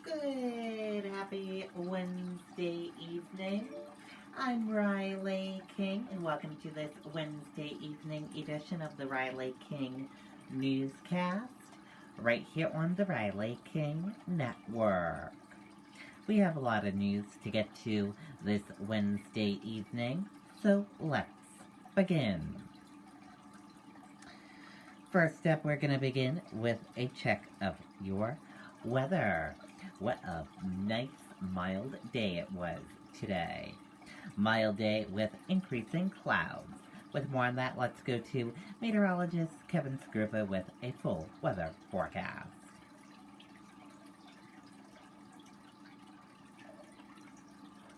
Good, happy Wednesday evening. I'm Riley King, and welcome to this Wednesday evening edition of the Riley King Newscast, right here on the Riley King Network. We have a lot of news to get to this Wednesday evening, so let's begin. First up, we're going to begin with a check of your weather. What a nice, mild day it was today. Mild day with increasing clouds. With more on that, let's go to meteorologist Kevin Scriba with a full weather forecast.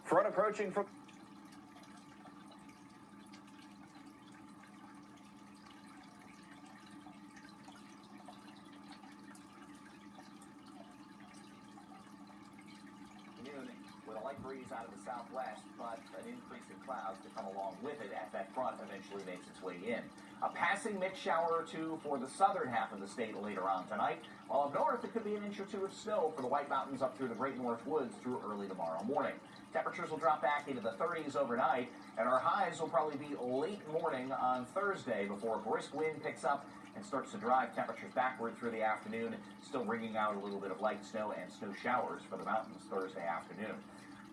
Front approaching from noon with a light breeze out of the southwest, but an increase in clouds to come along with it as that front eventually makes its way in. A passing mixed shower or two for the southern half of the state later on tonight. While up north, it could be an inch or two of snow for the White Mountains up through the Great North Woods through early tomorrow morning. Temperatures will drop back into the 30s overnight, and our highs will probably be late morning on Thursday before a brisk wind picks up and starts to drive temperatures backward through the afternoon, still bringing out a little bit of light snow and snow showers for the mountains Thursday afternoon.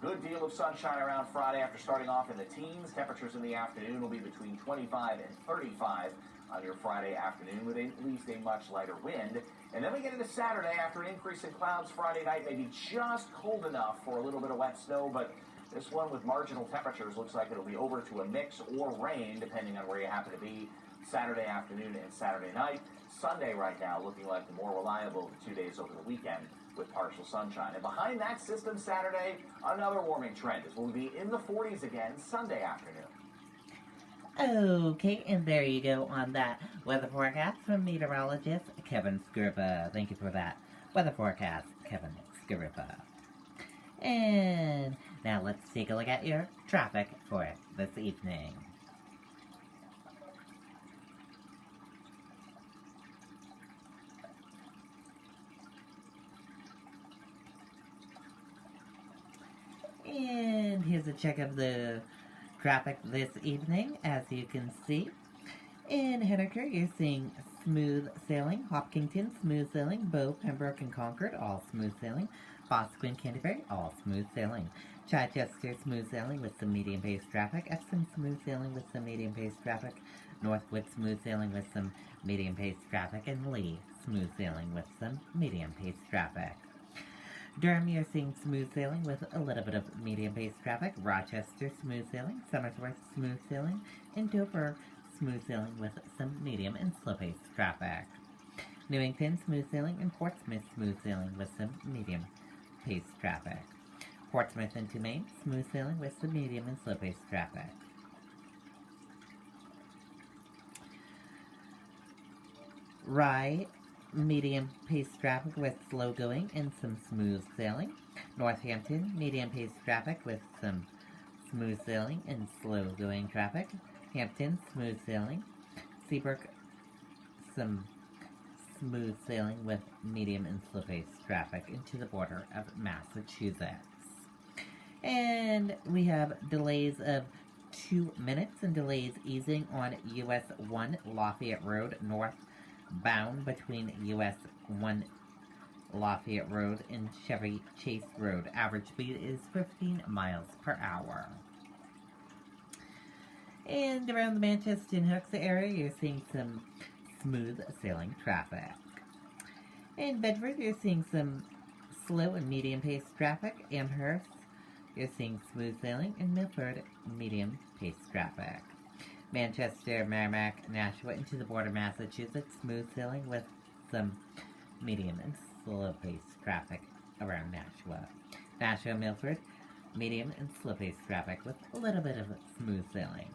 Good deal of sunshine around Friday after starting off in the teens. Temperatures in the afternoon will be between 25 and 35 on your Friday afternoon with at least a much lighter wind. And then we get into Saturday after an increase in clouds Friday night, maybe just cold enough for a little bit of wet snow, but this one with marginal temperatures looks like it'll be over to a mix or rain depending on where you happen to be Saturday afternoon and Saturday night. Sunday right now looking like the more reliable of the 2 days over the weekend with partial sunshine. And behind that system Saturday, another warming trend as we'll be in the 40s again Sunday afternoon. Okay, and there you go on that weather forecast from meteorologist Kevin Scriba. Thank you for that weather forecast, Kevin Scriba. And now let's take a look at your traffic for this evening. And here's a check of the traffic this evening. As you can see, in Henniker, you're seeing smooth sailing. Hopkinton, smooth sailing. Bow, Pembroke, and Concord, all smooth sailing. Boscawen, Canterbury, all smooth sailing. Chichester, smooth sailing with some medium-paced traffic. Epsom, smooth sailing with some medium-paced traffic. Northwood, smooth sailing with some medium-paced traffic. And Lee, smooth sailing with some medium-paced traffic. Durham, you're seeing smooth sailing with a little bit of medium-paced traffic. Rochester, smooth sailing. Somersworth, smooth sailing. And Dover, smooth sailing with some medium and slow-paced traffic. Newington, smooth sailing. And Portsmouth, smooth sailing with some medium-paced traffic. Portsmouth into Maine, smooth sailing with some medium and slow-paced traffic. Rye, medium-paced traffic with slow going and some smooth sailing. Northampton, medium-paced traffic with some smooth sailing and slow going traffic. Hampton, smooth sailing. Seabrook, some smooth sailing with medium and slow-paced traffic into the border of Massachusetts. And we have delays of 2 minutes and delays easing on US 1 Lafayette Road northbound between US 1 Lafayette Road and Chevy Chase Road. Average speed is 15 miles per hour. And around the Manchester and Hooks area, you're seeing some smooth sailing traffic. In Bedford, you're seeing some slow and medium-paced traffic. Amherst, you're seeing smooth sailing. In Milford, medium-paced traffic. Manchester, Merrimack, Nashua, into the border of Massachusetts, smooth sailing with some medium and slow-paced traffic around Nashua. Nashua, Milford, medium and slow-paced traffic with a little bit of smooth sailing.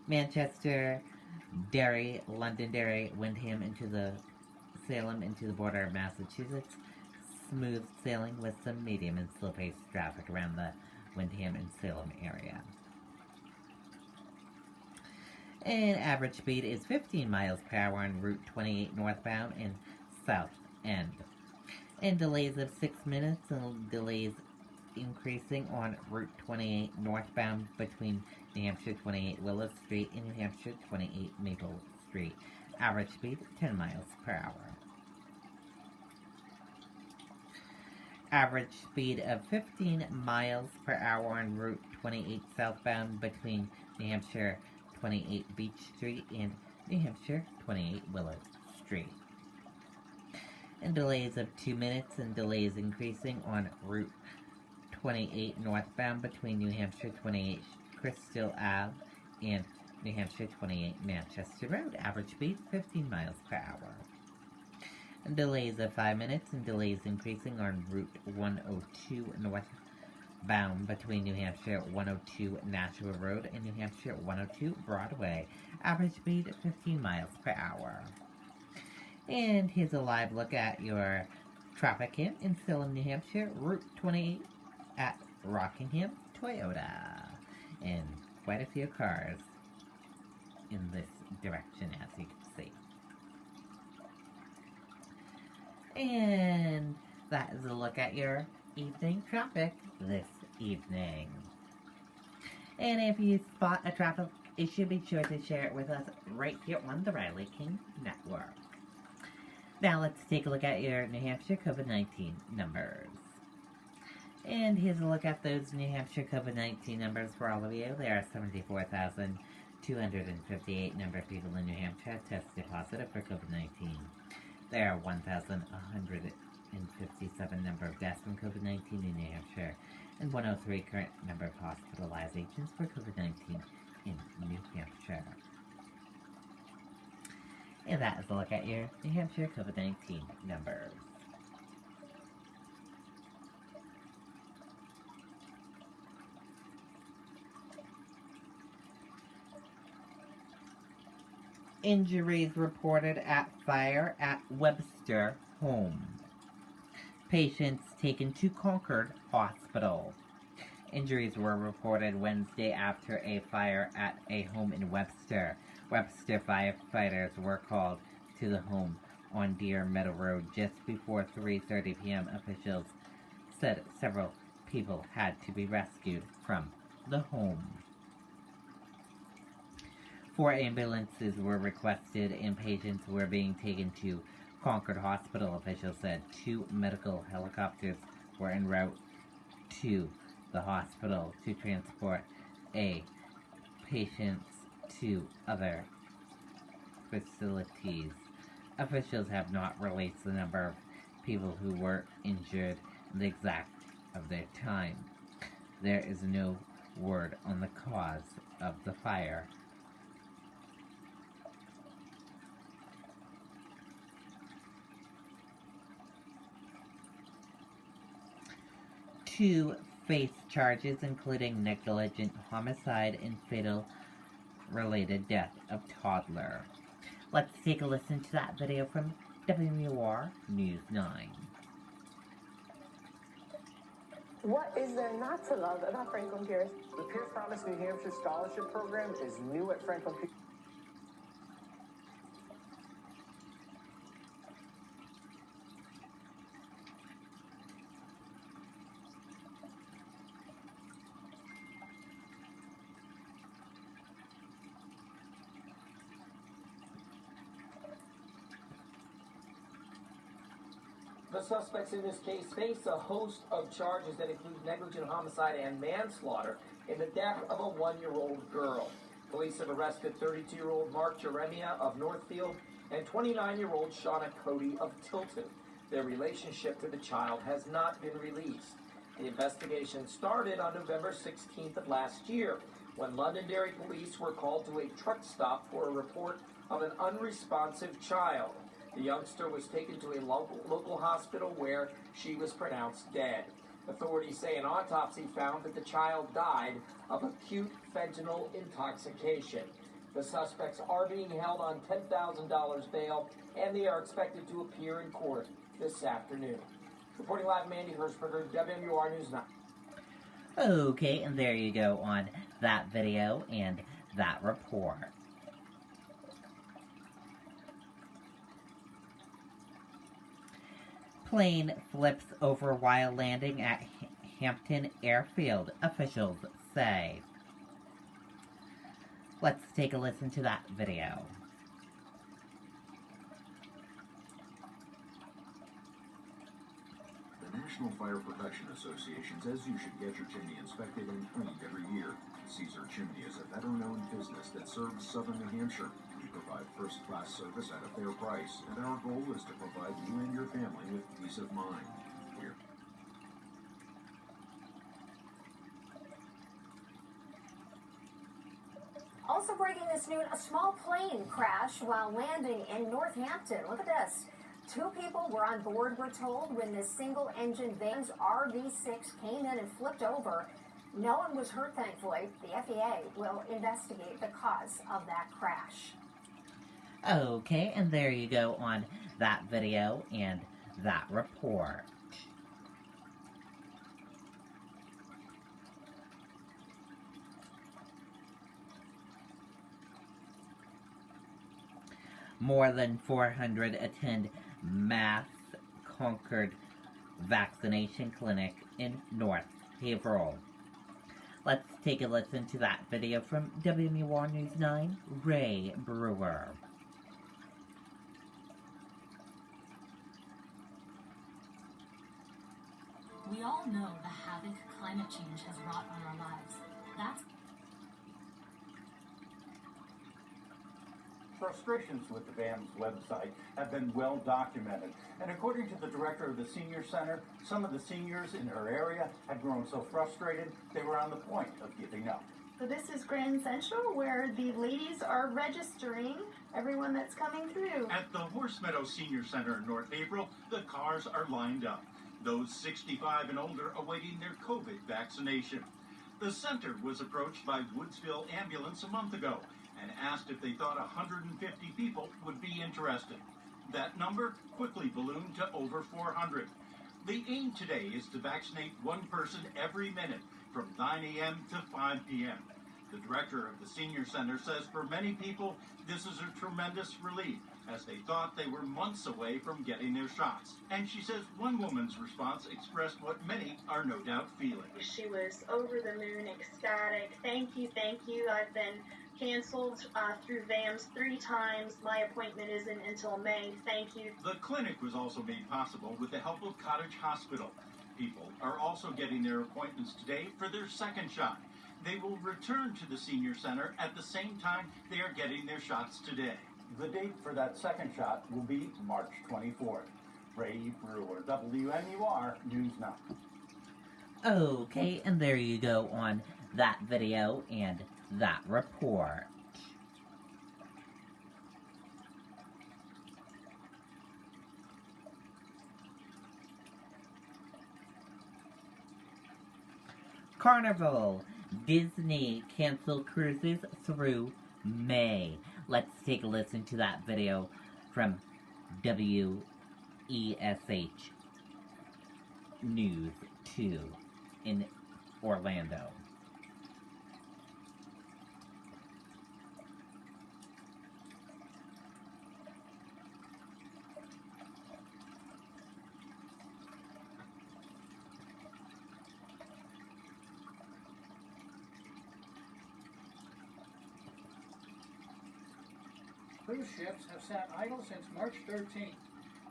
Manchester, Derry, Londonderry, Windham, into the Salem, into the border of Massachusetts, smooth sailing with some medium and slow-paced traffic around the Windham and Salem area. And average speed is 15 miles per hour on Route 28 northbound and south end. and delays of 6 minutes, and delays increasing on Route 28 northbound between New Hampshire 28 Willow Street and New Hampshire 28 Maple Street. Average speed 10 miles per hour. Average speed of 15 miles per hour on Route 28 southbound between New Hampshire 28 Beach Street and New Hampshire 28 Willow Street. And delays of 2 minutes, and delays increasing on Route 28 northbound between New Hampshire 28 Crystal Ave and New Hampshire 28 Manchester Road. Average speed 15 miles per hour. And delays of 5 minutes, and delays increasing on Route 102 northbound between New Hampshire 102 Nashua Road and New Hampshire 102 Broadway. Average speed 15 miles per hour. And here's a live look at your traffic in Salem, New Hampshire, Route 28 at Rockingham Toyota. And quite a few cars in this direction, as you can see. And that is a look at your evening traffic this evening. And if you spot a traffic issue, be sure to share it with us right here on the Riley King Network. Now let's take a look at your New Hampshire COVID-19 numbers. And here's a look at those New Hampshire COVID-19 numbers for all of you. There are 74,258 number of people in New Hampshire tested positive for COVID-19. There are 1,157 number of deaths from COVID-19 in New Hampshire, and 103 current number of hospitalizations for COVID-19 in New Hampshire. And that is a look at your New Hampshire COVID-19 numbers. Injuries reported at fire at Webster home. Patients taken to Concord Hospital. Injuries were reported Wednesday after a fire at a home in Webster. Webster firefighters were called to the home on Deer Meadow Road just before 3:30 p.m. Officials said several people had to be rescued from the home. 4 ambulances were requested and patients were being taken to Concord Hospital, officials said. 2 medical helicopters were en route to the hospital to transport patients to other facilities. Officials have not released the number of people who were injured and the exact of their time. There is no word on the cause of the fire. Two face charges, including negligent homicide and fatal-related death of toddler. Let's take a listen to that video from WMUR News 9. What is there not to love about Franklin Pierce? The Pierce Promise New Hampshire Scholarship Program is new at Franklin Pierce. The suspects in this case face a host of charges that include negligent homicide and manslaughter in the death of a 1-year-old girl. Police have arrested 32-year-old Mark Jeremia of Northfield and 29-year-old Shauna Cody of Tilton. Their relationship to the child has not been released. The investigation started on November 16th of last year, when Londonderry police were called to a truck stop for a report of an unresponsive child. The youngster was taken to a local hospital where she was pronounced dead. Authorities say an autopsy found that the child died of acute fentanyl intoxication. The suspects are being held on $10,000 bail, and they are expected to appear in court this afternoon. Reporting live, Mandy Hirschberger, WMUR News 9. Okay, and there you go on that video and that report. Plane flips over while landing at Hampton Airfield, officials say. Let's take a listen to that video. The National Fire Protection Association says you should get your chimney inspected and cleaned every year. Caesar Chimney is a veteran-owned business that serves southern New Hampshire. We provide first-class service at a fair price, and our goal is to provide you and your family with peace of mind. We're Also breaking this noon, a small plane crashed while landing in Northampton. Look at this. 2 people were on board, we're told, when this single-engine van's RV6 came in and flipped over. No one was hurt, thankfully. The FAA will investigate the cause of that crash. Okay, and there you go on that video and that report. More than 400 attend Mass Concord vaccination clinic in North Haverhill. Let's take a listen to that video from WMUR News 9, Ray Brewer. We all know the havoc climate change has wrought on our lives. That's Frustrations with the VAM's website have been well documented, and according to the director of the senior center, some of the seniors in her area had grown so frustrated they were on the point of giving up. So this is Grand Central, where the ladies are registering everyone that's coming through. At the Horse Meadow Senior Center in North Haverhill, the cars are lined up. Those 65 and older awaiting their COVID vaccination. The center was approached by Woodsville Ambulance a month ago and asked if they thought 150 people would be interested. That number quickly ballooned to over 400. The aim today is to vaccinate one person every minute from 9 a.m. to 5 p.m. The director of the senior center says for many people, this is a tremendous relief, as they thought they were months away from getting their shots. And she says one woman's response expressed what many are no doubt feeling. She was over the moon, ecstatic. Thank you, thank you. I've been canceled through VAMS 3 times. My appointment isn't until May. Thank you. The clinic was also made possible with the help of Cottage Hospital. People are also getting their appointments today for their second shot. They will return to the senior center at the same time they are getting their shots today. The date for that second shot will be March 24th. Ray Brewer, WMUR News 9. Okay, and there you go on that video and that report. Carnival. Disney canceled cruises through May. Let's take a listen to that video from WESH News 2 in Orlando. Cruise ships have sat idle since March 13th,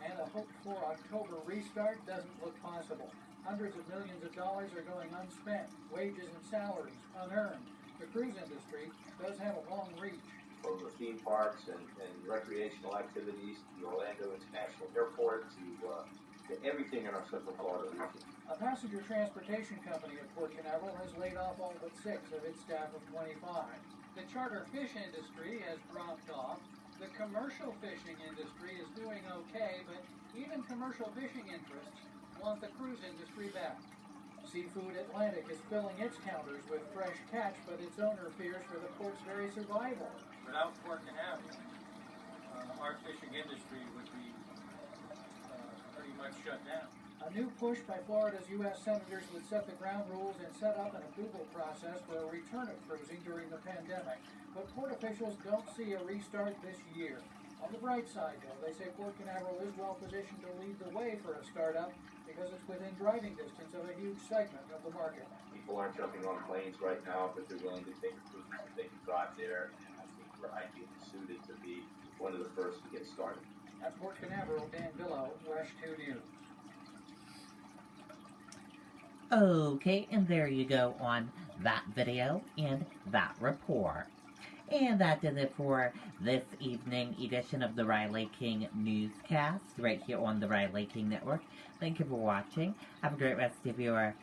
and a hoped-for October restart doesn't look possible. Hundreds of millions of dollars are going unspent, wages and salaries unearned. The cruise industry does have a long reach. From the theme parks and recreational activities, the Orlando International Airport, to everything in our Central Florida region. A passenger transportation company at Port Canaveral has laid off all but 6 of its staff of 25. The charter fish industry has dropped off. The commercial fishing industry is doing okay, but even commercial fishing interests want the cruise industry back. Seafood Atlantic is filling its counters with fresh catch, but its owner fears for the port's very survival. Without Port Canaveral, our fishing industry would be pretty much shut down. A new push by Florida's U.S. senators would set the ground rules and set up an approval process for a return of cruising during the pandemic. But port officials don't see a restart this year. On the bright side, though, they say Port Canaveral is well positioned to lead the way for a startup because it's within driving distance of a huge segment of the market. People aren't jumping on planes right now, but they're willing to take a cruise if they can drive there, and I think we're ideally suited to be one of the first to get started. At Port Canaveral, Dan Billow, West 2 News. Okay, and there you go on that video and that report. And that does it for this evening edition of the Riley King Newscast right here on the Riley King Network. Thank you for watching. Have a great rest of your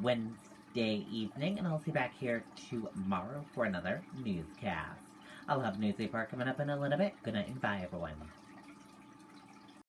Wednesday evening, and I'll see you back here tomorrow for another newscast. I'll have News Report coming up in a little bit. Good night and bye, everyone.